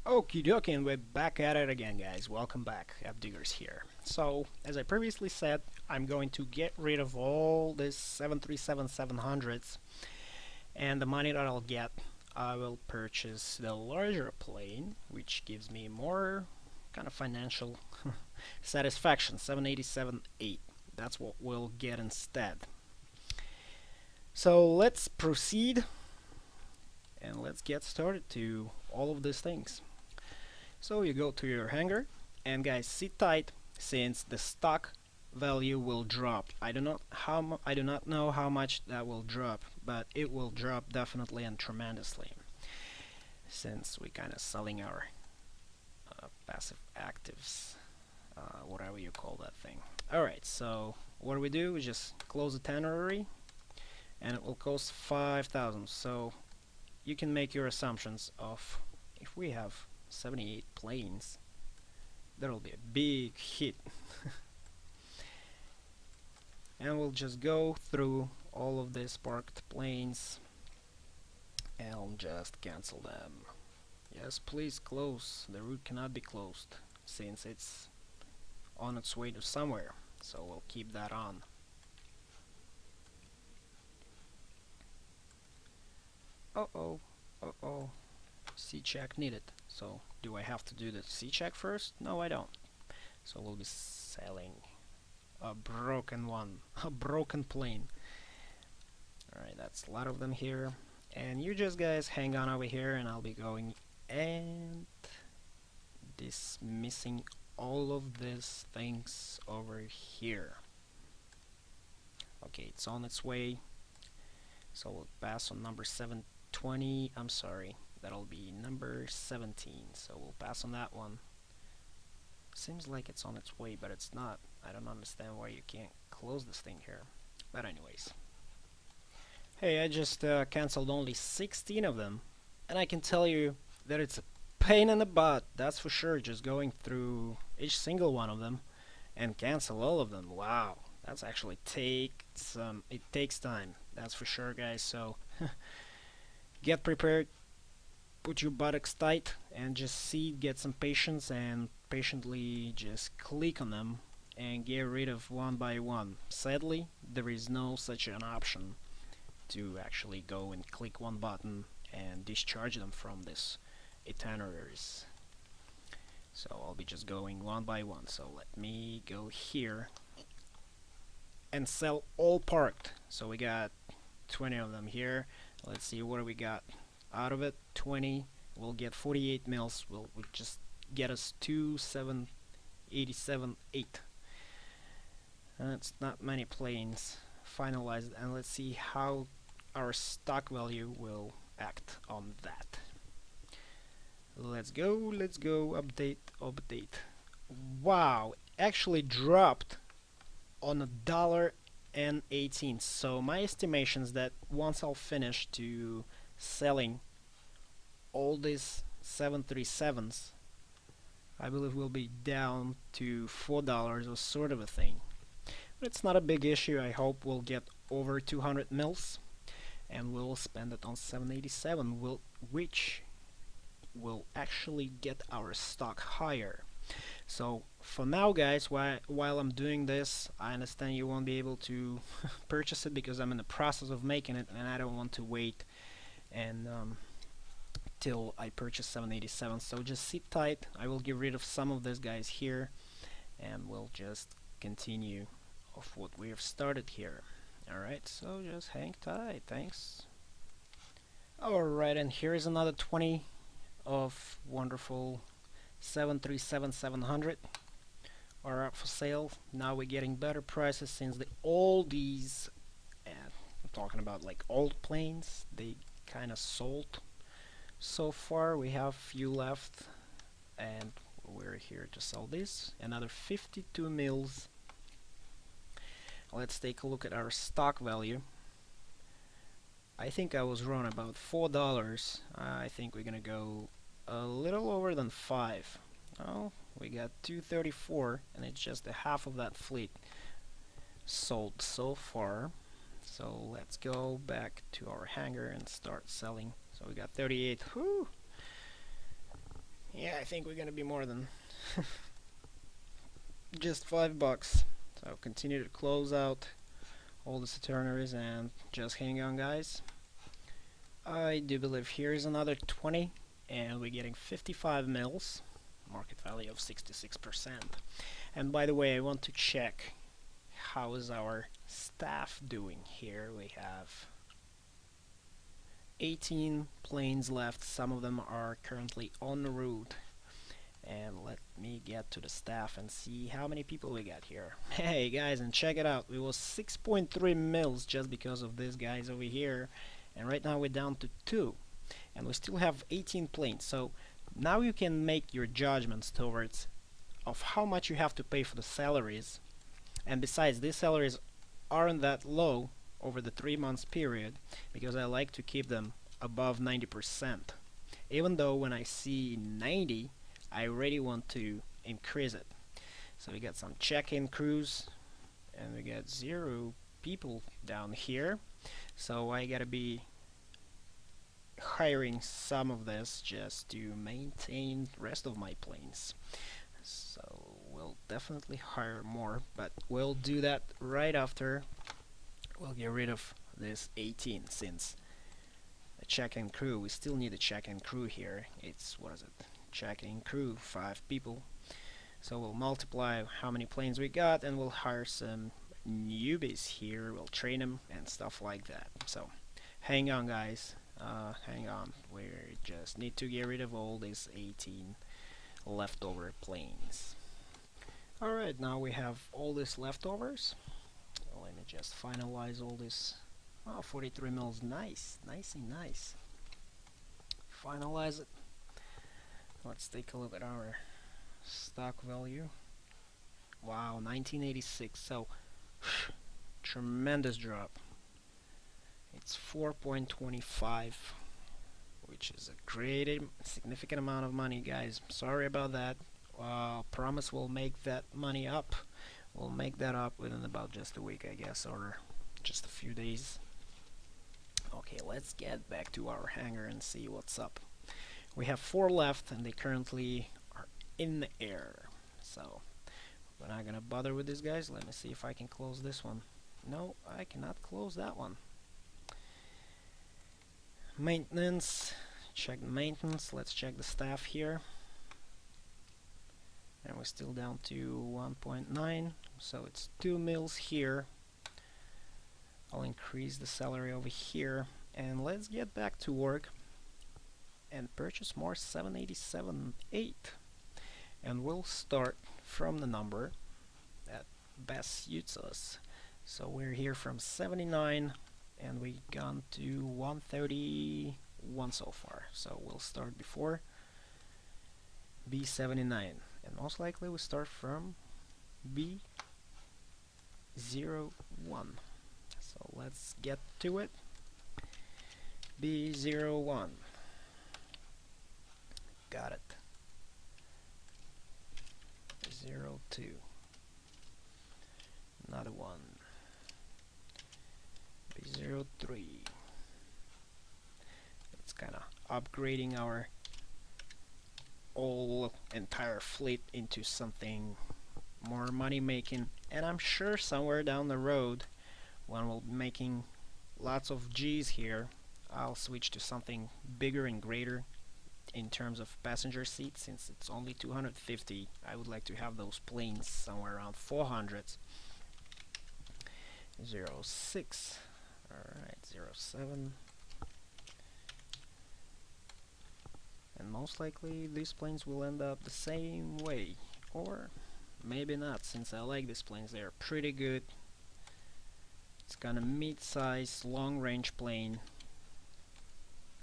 Okie dokie, and we're back at it again, guys. Welcome back. Diggers here. So, as I previously said, I'm going to get rid of all this 737-700s, and the money that I'll get, I will purchase the larger plane, which gives me more kind of financial satisfaction. 787-8. That's what we'll get instead. So let's proceed and let's get started to all of these things. So you go to your hangar, and guys, sit tight since the stock value will drop. I do not know how much that will drop, but it will drop definitely and tremendously since we kind of selling our passive actives, whatever you call that thing. Alright, so what do? We just close the itinerary and it will cost 5,000. So you can make your assumptions of if we have 78 planes, that'll be a big hit. And we'll just go through all of these parked planes and I'll just cancel them. Yes, please close. The route cannot be closed since it's on its way to somewhere, so we'll keep that on. Uh-oh, uh-oh. C-check needed. So, do I have to do the C-check first? No, I don't. So we'll be selling a broken one, a broken plane. Alright, that's a lot of them here. And you just guys hang on over here and I'll be going and dismissing all of these things over here. Okay, it's on its way. So we'll pass on number 720. I'm sorry. That'll be number 17, so we'll pass on that one. Seems like it's on its way, but it's not. I don't understand why you can't close this thing here. But anyways. Hey, I just cancelled only 16 of them, and I can tell you that it's a pain in the butt, that's for sure, just going through each single one of them and cancel all of them. Wow, that's actually it takes time, that's for sure, guys, so get prepared. Put your buttocks tight and just get some patience and patiently just click on them and get rid of one by one. Sadly, there is no such an option to actually go and click one button and discharge them from this itineraries. So I'll be just going one by one. So let me go here and sell all parked. So we got 20 of them here. Let's see what do we got. Out of it, 20, we'll get 48 mils, will just get us 2,787.8. That's not many planes finalized, and let's see how our stock value will act on that. Let's go, update. Wow, actually dropped on $1.18. So my estimation is that once I'll finish to selling all these 737s, I believe we'll be down to $4 or sort of a thing. But it's not a big issue. I hope we'll get over 200 mils and we'll spend it on 787, which will actually get our stock higher. So for now, guys, while I'm doing this, I understand you won't be able to purchase it because I'm in the process of making it and I don't want to wait and till I purchase 787. So just sit tight. I will get rid of some of these guys here and we'll just continue of what we have started here. Alright, so just hang tight. Thanks. Alright, and here is another 20 of wonderful 737-700 are up for sale. Now we're getting better prices since all these, I'm talking about like old planes, they kind of sold so far. We have few left and we're here to sell this. Another 52 mils. Let's take a look at our stock value. I think I was wrong about $4. I think we're gonna go a little over than 5. Oh, we got 234 and it's just a half of that fleet sold so far. So let's go back to our hangar and start selling. So we got 38. Whew. Yeah, I think we're gonna be more than just $5. So continue to close out all the Saturnaries and just hang on, guys. I do believe here is another 20, and we're getting 55 mils, market value of 66%. And by the way, I want to check how is our staff doing here. We have 18 planes left. Some of them are currently en route. And let me get to the staff and see how many people we got here. Hey guys, and check it out. We was 6.3 mils just because of these guys over here. And right now we're down to 2. And we still have 18 planes. So now you can make your judgments towards of how much you have to pay for the salaries. And besides, these salaries aren't that low over the 3 months period because I like to keep them above 90%. Even though when I see 90, I really want to increase it. So we got some check-in crews and we got 0 people down here. So I gotta be hiring some of this just to maintain the rest of my planes. So we'll definitely hire more, but we'll do that right after we'll get rid of this 18, since the check-in crew, we still need a check-in crew here. It's, what is it? Check-in crew, 5 people. So we'll multiply how many planes we got and we'll hire some newbies here. We'll train them and stuff like that. So hang on, guys. Hang on. We just need to get rid of all these 18 leftover planes. Alright, now we have all these leftovers. Let me just finalize all this. Oh, 43 mils, nice, nicey nice. Finalize it. Let's take a look at our stock value. Wow, 1986. So tremendous drop. It's 4.25, which is a great significant amount of money, guys. Sorry about that. Promise we'll make that money up. We'll make that up within about just a week, I guess, or just a few days. Okay, let's get back to our hangar and see what's up. We have 4 left and they currently are in the air. So we're not gonna bother with these guys. Let me see if I can close this one. No, I cannot close that one. Maintenance. Check the maintenance. Let's check the staff here. And we're still down to 1.9. So it's 2 mils here. I'll increase the salary over here. And let's get back to work and purchase more 787-8, and we'll start from the number that best suits us. So we're here from 79 and we've gone to 131 so far, so we'll start before B79, and most likely we start from B01. So let's get to it. B01. Got it. 02. Another one. B03. It's kind of upgrading our entire fleet into something more money making, and I'm sure somewhere down the road when we'll be making lots of G's here, I'll switch to something bigger and greater in terms of passenger seats. Since it's only 250, I would like to have those planes somewhere around 400s. 06. Alright, 07. And most likely these planes will end up the same way, or maybe not, since I like these planes. They are pretty good. It's kind of mid-size long-range plane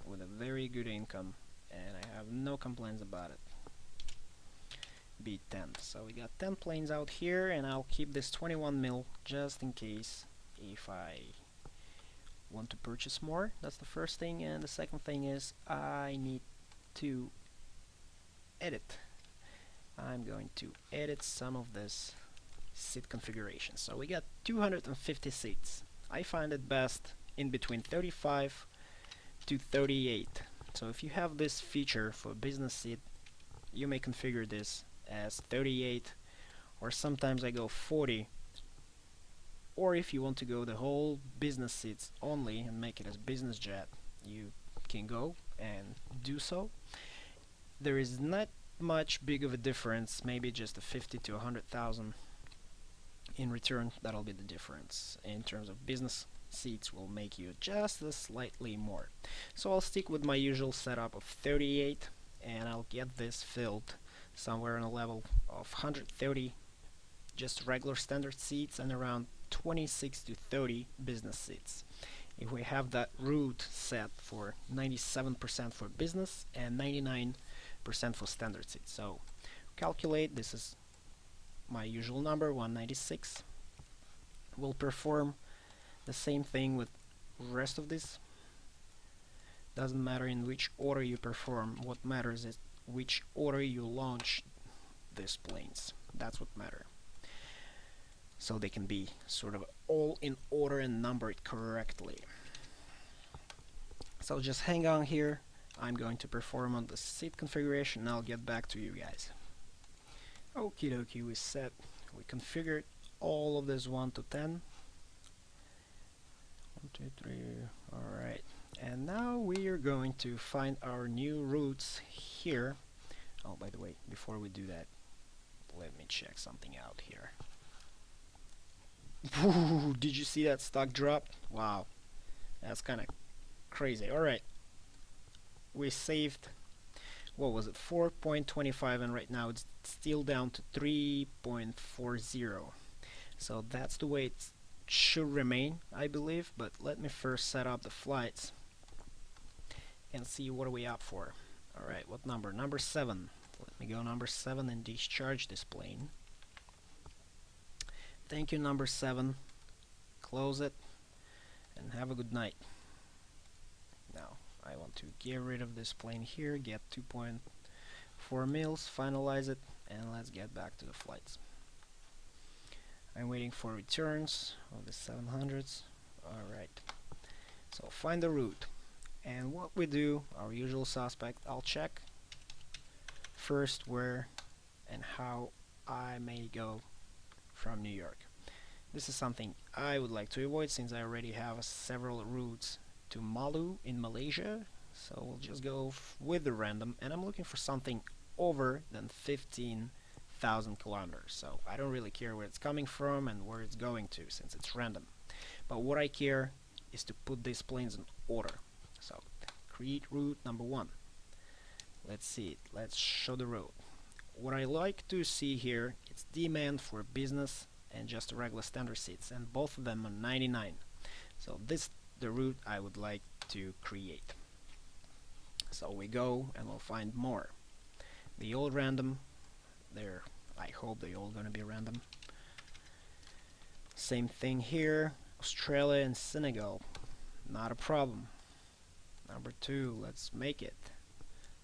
with a very good income, and I have no complaints about it. B10. So we got 10 planes out here, and I'll keep this 21 mil just in case if I want to purchase more. That's the first thing, and the second thing is I need to edit. I'm going to edit some of this seat configuration. So we got 250 seats. I find it best in between 35 to 38. So if you have this feature for business seat you may configure this as 38, or sometimes I go 40, or if you want to go the whole business seats only and make it as business jet, you can go and do so. There is not much big of a difference, maybe just a 50 to 100,000 in return. That'll be the difference. In terms of business seats, will make you just a slightly more. So I'll stick with my usual setup of 38, and I'll get this filled somewhere on a level of 130 just regular standard seats and around 26 to 30 business seats. If we have that route set for 97% for business and 99% for standard seats. So calculate, this is my usual number, 196. We'll perform the same thing with the rest of this. Doesn't matter in which order you perform, what matters is which order you launch these planes. That's what matters. So they can be sort of all in order and numbered correctly. So just hang on here. I'm going to perform on the seat configuration and I'll get back to you guys. Okie dokie, we configured all of this 1 to 10. 1, 2, 3, alright. And now we are going to find our new routes here. Oh, by the way, before we do that, let me check something out here. Ooh, did you see that stock drop? Wow, that's kind of crazy. Alright, we saved, what was it, 4.25, and right now it's still down to 3.40. So that's the way it should remain, I believe. But let me first set up the flights and see what are we up for. Alright, what number? Number 7. Let me go number 7 and discharge this plane. Thank you, number 7. Close it and have a good night. Now I want to get rid of this plane here, get 2.4 mils, finalize it, and let's get back to the flights. I'm waiting for returns of the 700s. Alright, so find the route, and what we do, our usual suspect, I'll check first where and how I may go from New York. This is something I would like to avoid since I already have several routes to Malu in Malaysia, so we'll just go with the random, and I'm looking for something over than 15,000 kilometers. So I don't really care where it's coming from and where it's going to since it's random, but what I care is to put these planes in order. So create route number 1. Let's see it, let's show the road. What I like to see here, it's demand for business and just regular standard seats, and both of them are 99. So this is the route I would like to create. So we go and we'll find more. The old random, there, I hope they all gonna be random. Same thing here, Australia and Senegal, not a problem. Number 2, let's make it.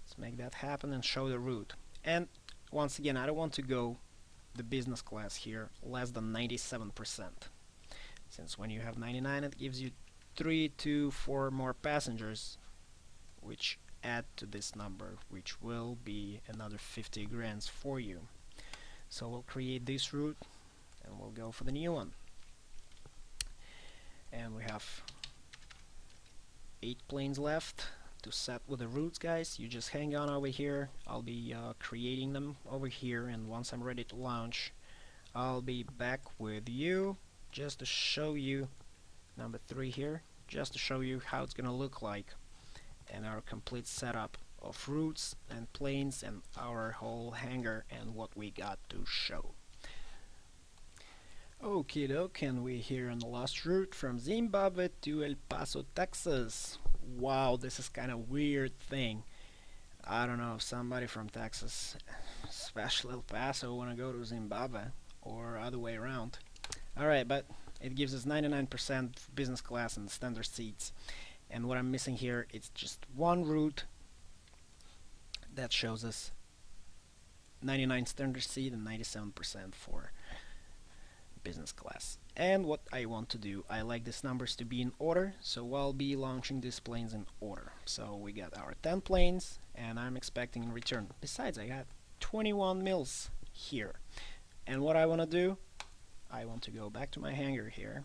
Let's make that happen and show the route. And once again, I don't want to go the business class here less than 97%, since when you have 99 it gives you 3 to 4 more passengers, which add to this number, which will be another 50 grand for you. So we'll create this route and we'll go for the new one. And we have 8 planes left to set with the routes, guys. You just hang on over here. I'll be creating them over here, and once I'm ready to launch, I'll be back with you just to show you number 3 here, just to show you how it's gonna look like and our complete setup of routes and planes and our whole hangar and what we got to show. Okie doke, and we're here on the last route from Zimbabwe to El Paso, Texas. Wow, this is kind of weird thing. I don't know if somebody from Texas, especially El Paso, want to go to Zimbabwe or other way around. Alright, but it gives us 99% business class and standard seats. And what I'm missing here, it's just one route that shows us 99 standard seat and 97% for business class. And what I want to do, I like these numbers to be in order, so I'll be launching these planes in order. So we got our 10 planes, and I'm expecting in return. Besides, I got 21 mils here. And what I want to do, I want to go back to my hangar here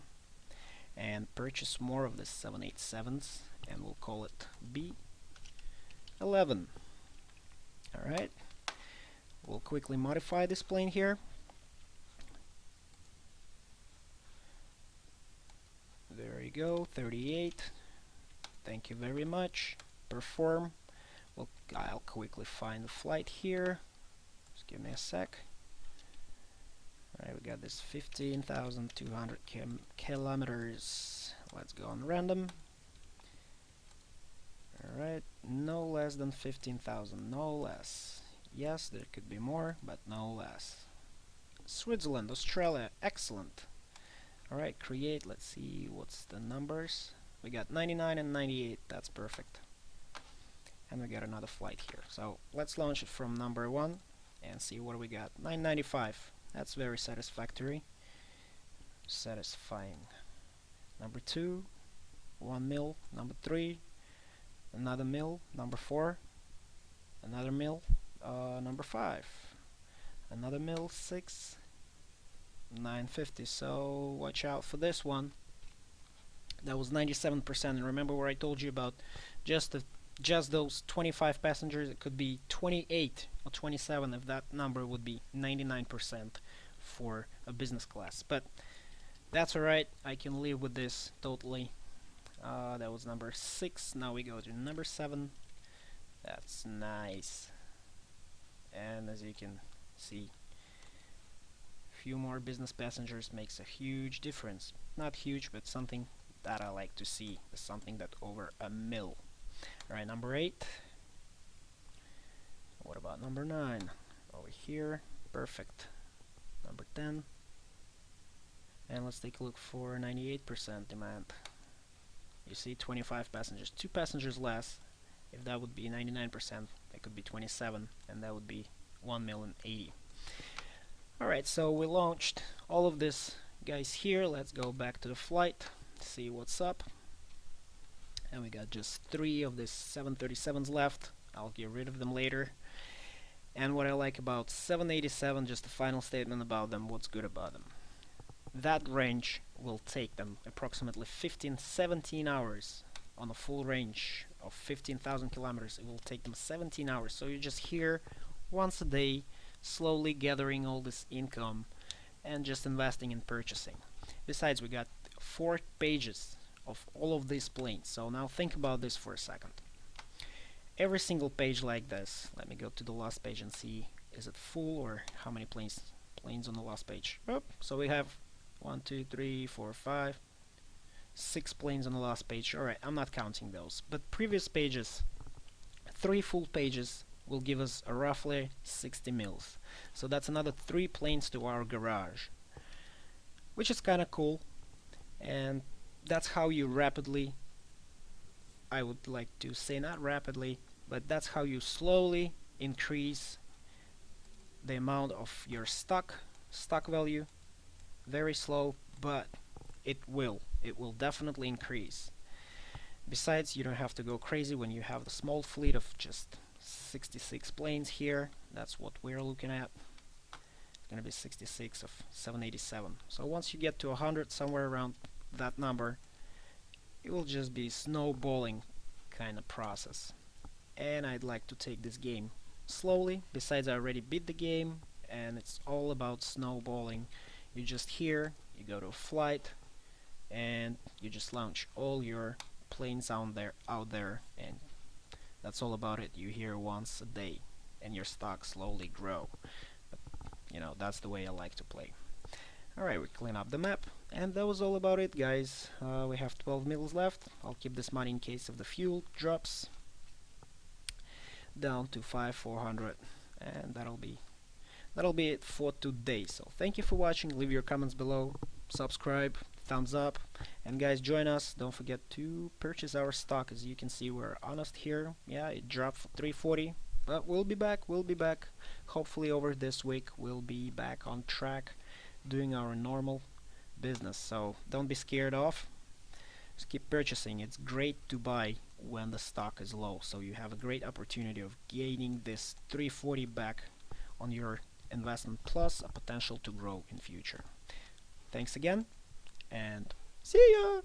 and purchase more of the 787s, and we'll call it B11. Alright, we'll quickly modify this plane here. There you go, 38. Thank you very much. Perform. Well, I'll quickly find the flight here. Just give me a sec. Alright, we got this 15,200 kilometers. Let's go on random. Alright, no less than 15,000, no less. Yes, there could be more, but no less. Switzerland, Australia, excellent. Alright, create, let's see what's the numbers. We got 99 and 98, that's perfect. And we got another flight here. So let's launch it from number 1 and see what we got. 995, that's very satisfactory. Satisfying. Number 2, 1 mil. Number 3, another mil. Number 4, another mil. Number 5, another mil. 6, 950. So watch out for this one. That was 97%. And remember where I told you about just those 25 passengers? It could be 28 or 27 if that number would be 99% for a business class. But that's alright. I can live with this totally. That was number 6. Now we go to number 7. That's nice. And as you can see, few more business passengers makes a huge difference. Not huge, but something that I like to see. Something that over a mil. Alright, number 8. What about number 9? Over here. Perfect. Number 10. And let's take a look for 98% demand. You see, 25 passengers. 2 passengers less. If that would be 99%, that could be 27, and that would be 1,080,000. Alright, so we launched all of this guys here. Let's go back to the flight, see what's up. And we got just 3 of these 737s left. I'll get rid of them later. And what I like about 787, just a final statement about them, what's good about them. That range will take them approximately 15-17 hours on a full range of 15,000 kilometers. It will take them 17 hours. So you're just here once a day, slowly gathering all this income and just investing in purchasing. Besides, we got 4 pages of all of these planes. So now think about this for a second. Every single page like this, let me go to the last page and see, is it full or how many planes on the last page? Oh, so we have 1, 2, 3, 4, 5, 6 planes on the last page. Alright, I'm not counting those, but previous pages, 3 full pages will give us a roughly 60 mils. So that's another 3 planes to our garage, which is kinda cool. And that's how you rapidly, I would like to say not rapidly, but that's how you slowly increase the amount of your stock value. Very slow, but it will definitely increase. Besides, you don't have to go crazy when you have the small fleet of just 66 planes here. That's what we're looking at. It's gonna be 66 of 787. So once you get to 100, somewhere around that number, it will just be snowballing kind of process. And I'd like to take this game slowly. Besides, I already beat the game, and it's all about snowballing. You just here, you go to a flight, and you just launch all your planes out there, and that's all about it. You here once a day, and your stock slowly grow. But, you know, that's the way I like to play. Alright, we clean up the map, and that was all about it, guys. We have 12 mils left. I'll keep this money in case of the fuel drops down to 400, and that'll be it for today. So thank you for watching. Leave your comments below, subscribe, thumbs up, and guys, join us. Don't forget to purchase our stock. As you can see, we're honest here. Yeah, it dropped for 340, but we'll be back. Hopefully over this week we'll be back on track doing our normal business. So don't be scared off. Just keep purchasing. It's great to buy when the stock is low. So you have a great opportunity of gaining this 340 back on your investment plus a potential to grow in future. Thanks again and see ya!